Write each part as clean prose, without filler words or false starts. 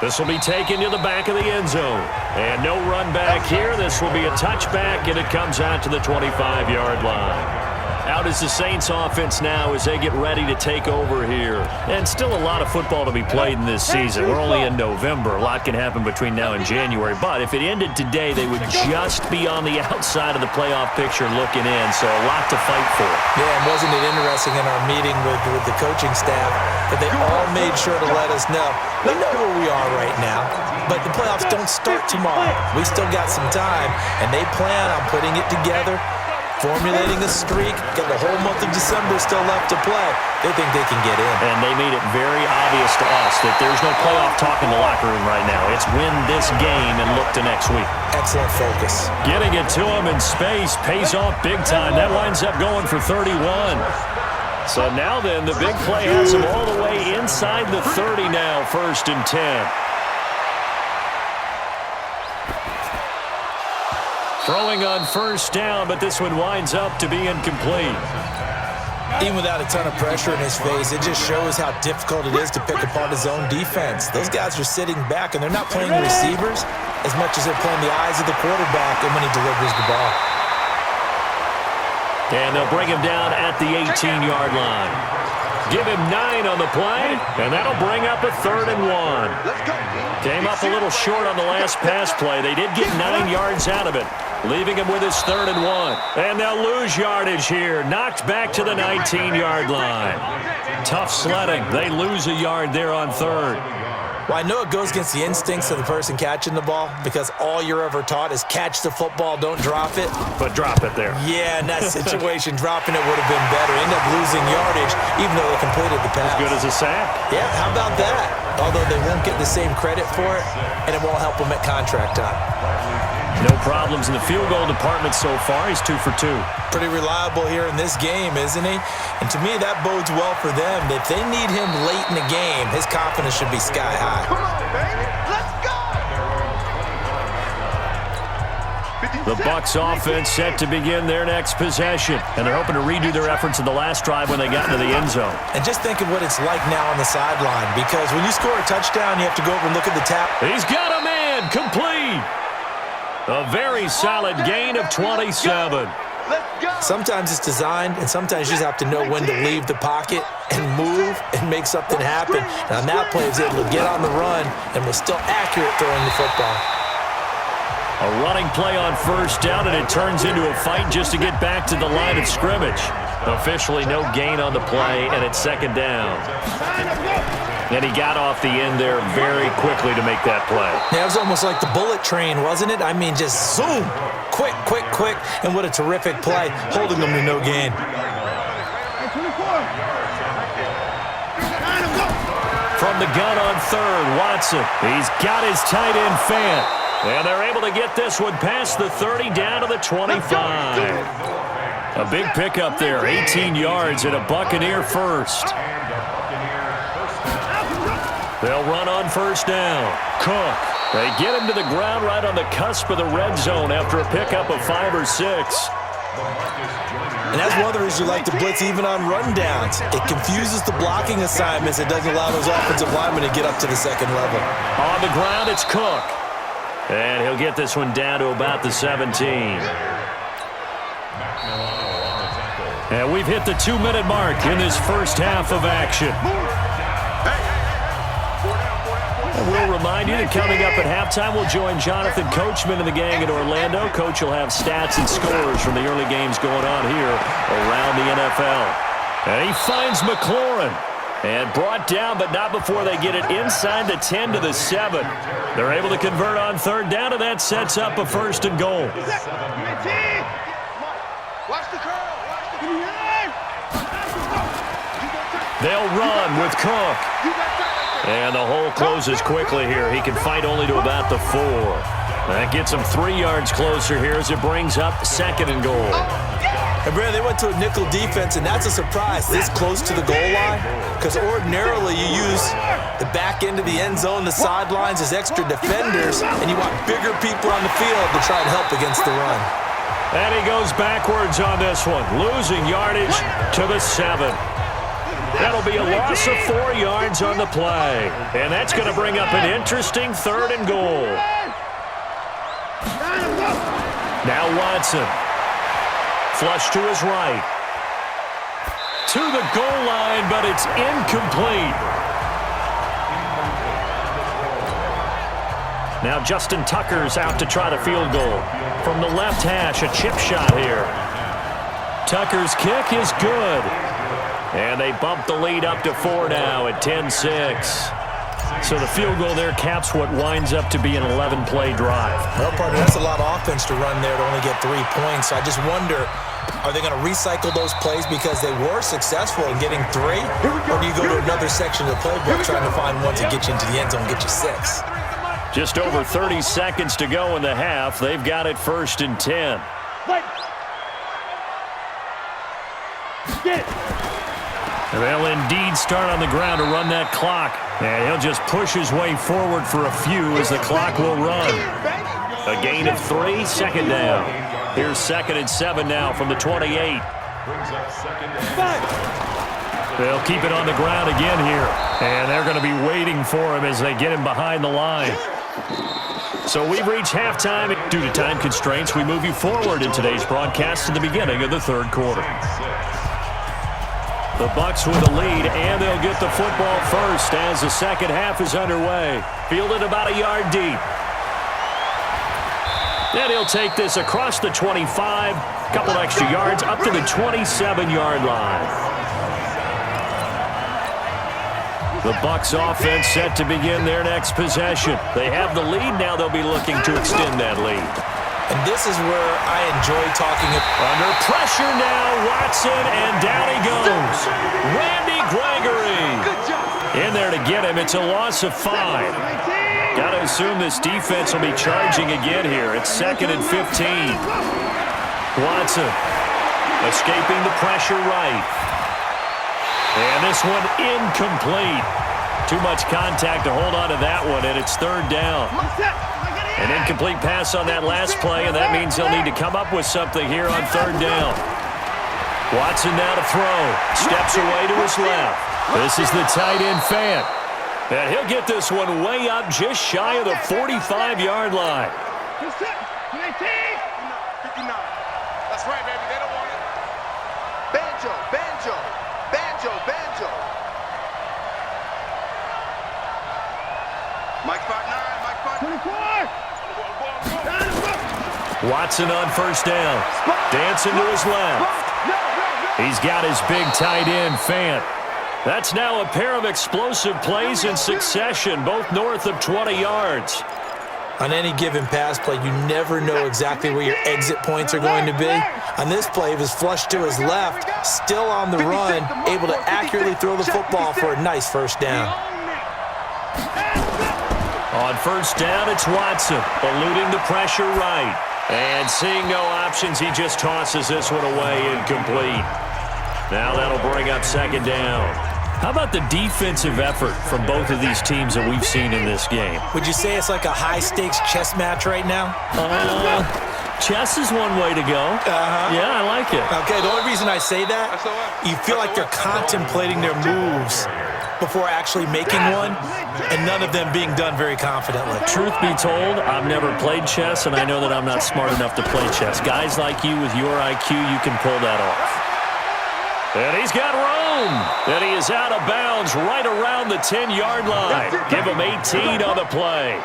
This will be taken to the back of the end zone. And no run back here. This will be a touchback, and it comes out to the 25-yard line. Out is the Saints offense now as they get ready to take over here. And still a lot of football to be played in this season. We're only in November. A lot can happen between now and January. But if it ended today, they would just be on the outside of the playoff picture looking in. So a lot to fight for. Yeah, and wasn't it interesting in our meeting with the coaching staff that they all made sure to let us know, we know where we are right now, but the playoffs don't start tomorrow. We still got some time, and they plan on putting it together, formulating a streak, got the whole month of December still left to play. They think they can get in. And they made it very obvious to us that there's no playoff talk in the locker room right now. It's win this game and look to next week. Excellent focus. Getting it to him in space pays off big time. That winds up going for 31. So now then, the big play has him all the way inside the 30 now, 1st and 10. Throwing on 1st down, but this one winds up to be incomplete. Even without a ton of pressure in his face, it just shows how difficult it is to pick apart his own defense. Those guys are sitting back, and they're not playing receivers as much as they're playing the eyes of the quarterback and when he delivers the ball. And they'll bring him down at the 18-yard line. Give him 9 on the play, and that'll bring up a 3rd and 1. Came up a little short on the last pass play. They did get 9 yards out of it, leaving him with his 3rd and 1. And they'll lose yardage here. Knocked back to the 19-yard line. Tough sledding. They lose a yard there on 3rd. Well, I know it goes against the instincts of the person catching the ball because all you're ever taught is catch the football, don't drop it. But drop it there. Yeah, in that situation, dropping it would have been better. End up losing yardage, even though they completed the pass. As good as a sack. Yeah, how about that? Although they won't get the same credit for it, and it won't help them at contract time. No problems in the field goal department so far. He's 2 for 2. Pretty reliable here in this game, isn't he? And to me, that bodes well for them. If they need him late in the game, his confidence should be sky high. Come on, baby. Let's go! The Bucs offense set to begin their next possession. And they're hoping to redo their efforts in the last drive when they got into the end zone. And just think of what it's like now on the sideline, because when you score a touchdown, you have to go over and look at the tap. He's got a man. Complete. A very solid gain of 27. Sometimes it's designed, and sometimes you just have to know when to leave the pocket and move and make something happen. And on that play, he was able to get on the run and was still accurate throwing the football. A running play on 1st down, and it turns into a fight just to get back to the line of scrimmage. Officially no gain on the play, and it's 2nd down. And he got off the end there very quickly to make that play. Yeah, it was almost like the bullet train, wasn't it? I mean, just zoom, quick, quick, quick, and what a terrific play, holding them to no gain. From the gun on 3rd, Watson. He's got his tight end Fant. And they're able to get this one past the 30 down to the 25. A big pickup there, 18 yards and a Buccaneer first. They'll run on 1st down. Cook. They get him to the ground right on the cusp of the red zone after a pickup of 5 or 6. And that's one of the reasons you like to blitz even on rundowns. It confuses the blocking assignments. It doesn't allow those offensive linemen to get up to the 2nd level. On the ground, it's Cook. And he'll get this one down to about the 17. And we've hit the 2-minute mark in this first half of action. And we'll remind you that coming up at halftime, we'll join Jonathan Coachman and the gang in Orlando. Coach will have stats and scores from the early games going on here around the NFL. And he finds McLaurin. And brought down, but not before they get it inside the 10 to the 7. They're able to convert on 3rd down, and that sets up a 1st and goal. They'll run with Cook. And the hole closes quickly here. He can fight only to about the 4. That gets him 3 yards closer here as it brings up 2nd and goal. And Brad, they went to a nickel defense, and that's a surprise this close to the goal line, because ordinarily you use the back end of the end zone, the sidelines as extra defenders, and you want bigger people on the field to try and help against the run. And he goes backwards on this one, losing yardage to the 7. That'll be a loss of 4 yards on the play. And that's going to bring up an interesting 3rd and goal. Now Watson. Flush to his right. To the goal line, but it's incomplete. Now Justin Tucker's out to try the field goal. From the left hash, a chip shot here. Tucker's kick is good. And they bump the lead up to 4 now at 10-6. So the field goal there caps what winds up to be an 11-play drive. Well, partner, that's a lot of offense to run there to only get 3 points. So I just wonder, are they going to recycle those plays because they were successful in getting 3? Or do you go to another section of the playbook trying to find one to get you into the end zone and get you 6? Just over 30 seconds to go in the half. They've got it 1st and 10. They'll indeed start on the ground to run that clock. And he'll just push his way forward for a few as the clock will run. A gain of 3, 2nd down. Here's 2nd and 7 now from the 28. They'll keep it on the ground again here. And they're going to be waiting for him as they get him behind the line. So we've reached halftime. Due to time constraints, we move you forward in today's broadcast to the beginning of the 3rd quarter. The Bucs with the lead, and they'll get the football first as the 2nd half is underway. Fielded about a yard deep. And he'll take this across the 25, couple extra yards, up to the 27-yard line. The Bucs offense set to begin their next possession. They have the lead. Now they'll be looking to extend that lead. And this is where I enjoy talking. Under pressure now, Watson, and down he goes. Randy Gregory. In there to get him. It's a loss of 5. Got to assume this defense will be charging again here. It's 2nd and 15. Watson escaping the pressure right. And this one incomplete. Too much contact to hold on to that one, and it's 3rd down. An incomplete pass on that last play, and that means they'll need to come up with something here on 3rd down. Watson now to throw. Steps away to his left. This is the tight end Fant. And he'll get this one way up just shy of the 45-yard line. That's right, baby. They don't want it. Banjo, banjo, banjo, banjo. Mike 5'9", Mike 5'9". Watson on 1st down. Dancing to his left. He's got his big tight end, Fant. That's now a pair of explosive plays in succession, both north of 20 yards. On any given pass play, you never know exactly where your exit points are going to be. On this play, he was flushed to his left, still on the run, able to accurately throw the football for a nice 1st down. On 1st down, it's Watson, eluding the pressure right. And seeing no options, he just tosses this one away incomplete. Now that'll bring up 2nd down. How about the defensive effort from both of these teams that we've seen in this game? Would you say it's like a high-stakes chess match right now? Chess is one way to go. Yeah, I like it. Okay, the only reason I say that, you feel like they're contemplating their moves before actually making one, and none of them being done very confidently. Truth be told, I've never played chess, and I know that I'm not smart enough to play chess. Guys like you with your IQ, you can pull that off. And he's got room. And he is out of bounds right around the 10-yard line. Give him 18 on the play.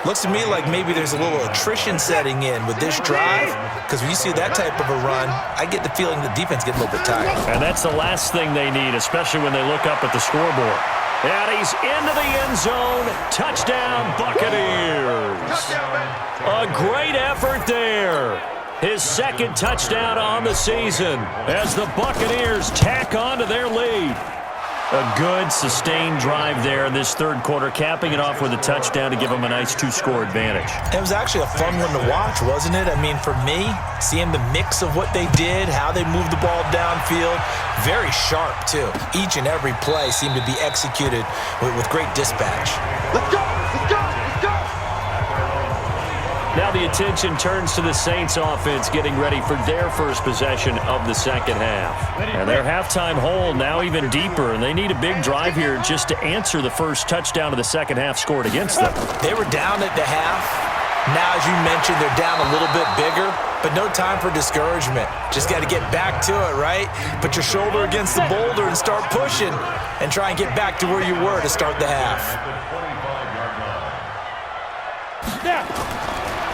Looks to me like maybe there's a little attrition setting in with this drive, because when you see that type of a run, I get the feeling the defense gets a little bit tired. And that's the last thing they need, especially when they look up at the scoreboard. And he's into the end zone. Touchdown, Buccaneers. A great effort there. His 2nd touchdown on the season as the Buccaneers tack on to their lead. A good, sustained drive there in this 3rd quarter, capping it off with a touchdown to give them a nice 2-score advantage. It was actually a fun one to watch, wasn't it? I mean, for me, seeing the mix of what they did, how they moved the ball downfield, very sharp, too. Each and every play seemed to be executed with great dispatch. Let's go! Let's go! Let's go! Now the the attention turns to the Saints offense getting ready for their first possession of the second half. And their halftime hole now even deeper, and they need a big drive here just to answer the first touchdown of the second half scored against them. They were down at the half. Now, as you mentioned, they're down a little bit bigger, but no time for discouragement. Just got to get back to it, right? Put your shoulder against the boulder and start pushing and try and get back to where you were to start the half.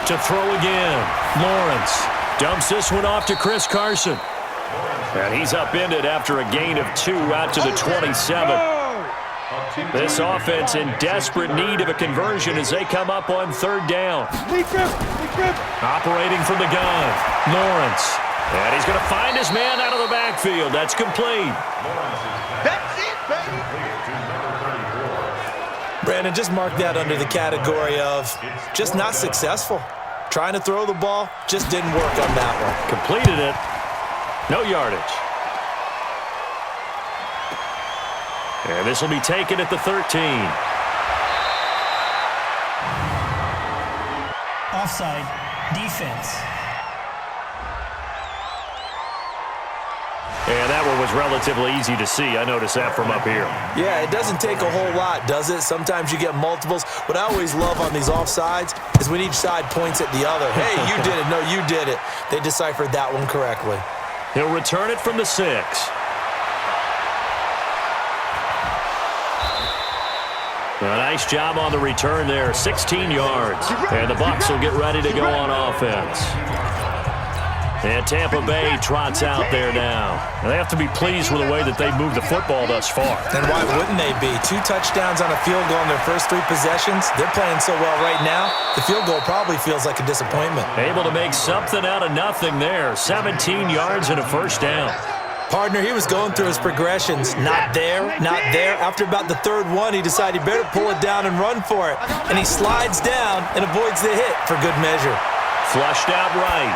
To throw again, Lawrence dumps this one off to Chris Carson. And he's upended after a gain of 2 out to the 27. This offense in desperate need of a conversion as they come up on third down. Operating from the gun, Lawrence. And he's going to find his man out of the backfield. That's complete. That's it, baby. Brandon, just mark that under the category of just not successful. Trying to throw the ball, just didn't work on that one. Completed it. No yardage. And this will be taken at the 13. Offside, defense. And that one was relatively easy to see. I noticed that from up here. Yeah, it doesn't take a whole lot, does it? Sometimes you get multiples. What I always love on these offsides is when each side points at the other. Hey, you did it. No, you did it. They deciphered that one correctly. He'll return it from the 6. A nice job on the return there, 16 yards. And the Bucs will get ready to go on offense. And Tampa Bay trots out there now. And they have to be pleased with the way that they've moved the football thus far. And why wouldn't they be? 2 touchdowns on a field goal in their first 3 possessions. They're playing so well right now, the field goal probably feels like a disappointment. Able to make something out of nothing there. 17 yards and a first down. Partner, he was going through his progressions. Not there, not there. After about the 3rd one, he decided he better pull it down and run for it. And he slides down and avoids the hit for good measure. Flushed out right.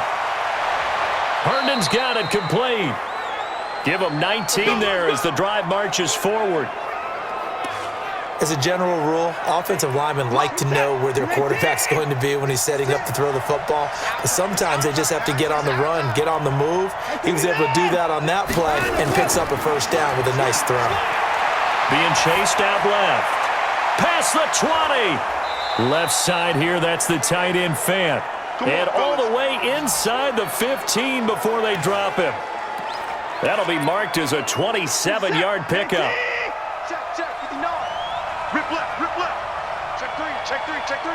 Herndon's got it complete. Give him 19 there as the drive marches forward. As a general rule, offensive linemen like to know where their quarterback's going to be when he's setting up to throw the football. But sometimes they just have to get on the run, get on the move. He was able to do that on that play and picks up a first down with a nice throw. Being chased out left. Past the 20. Left side here, that's the tight end Fant. And all the way inside the 15 before they drop him. That'll be marked as a 27-yard pickup. Check, 59. Rip left, rip left. Check 3, check 3, check 3.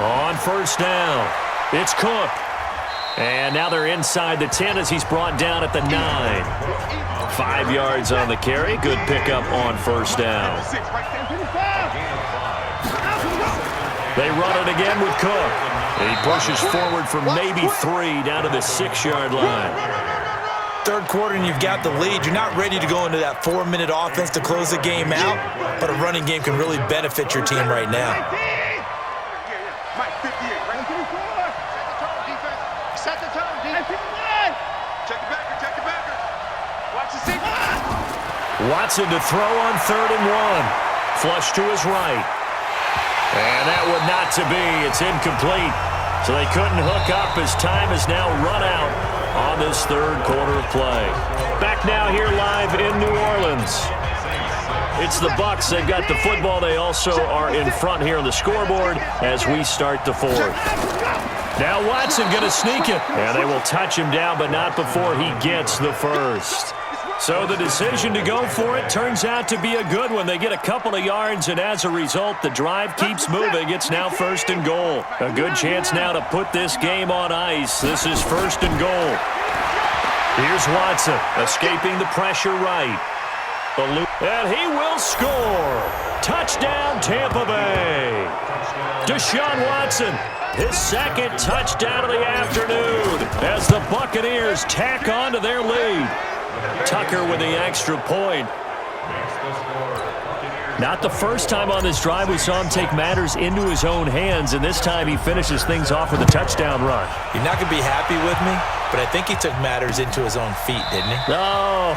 On first down, it's Cook. And now they're inside the 10 as he's brought down at the 9. 5 yards on the carry. Good pickup on first down. They run it again with Cook. And he pushes forward for maybe 3 down to the 6-yard line. 3rd quarter and you've got the lead. You're not ready to go into that 4-minute offense to close the game out, but a running game can really benefit your team right now. Mike, 58, right? Set the tone, defense. Check the backer, check the backer. Watch the seat. Watson to throw on 3rd and 1. Flush to his right. And that one not to be. It's incomplete. So they couldn't hook up as time is now run out on this 3rd quarter of play. Back now here live in New Orleans. It's the Bucs. They've got the football. They also are in front here on the scoreboard as we start the 4th. Now Watson going to sneak it. And they will touch him down, but not before he gets the first. So the decision to go for it turns out to be a good one. They get a couple of yards, and as a result, the drive keeps moving. It's now 1st and goal. A good chance now to put this game on ice. This is 1st and goal. Here's Watson, escaping the pressure right. And he will score. Touchdown, Tampa Bay. Deshaun Watson, his 2nd touchdown of the afternoon as the Buccaneers tack on to their lead. Tucker with the extra point. Not the first time on this drive we saw him take matters into his own hands, and this time he finishes things off with a touchdown run. You're not going to be happy with me, but I think he took matters into his own feet, didn't he? Oh,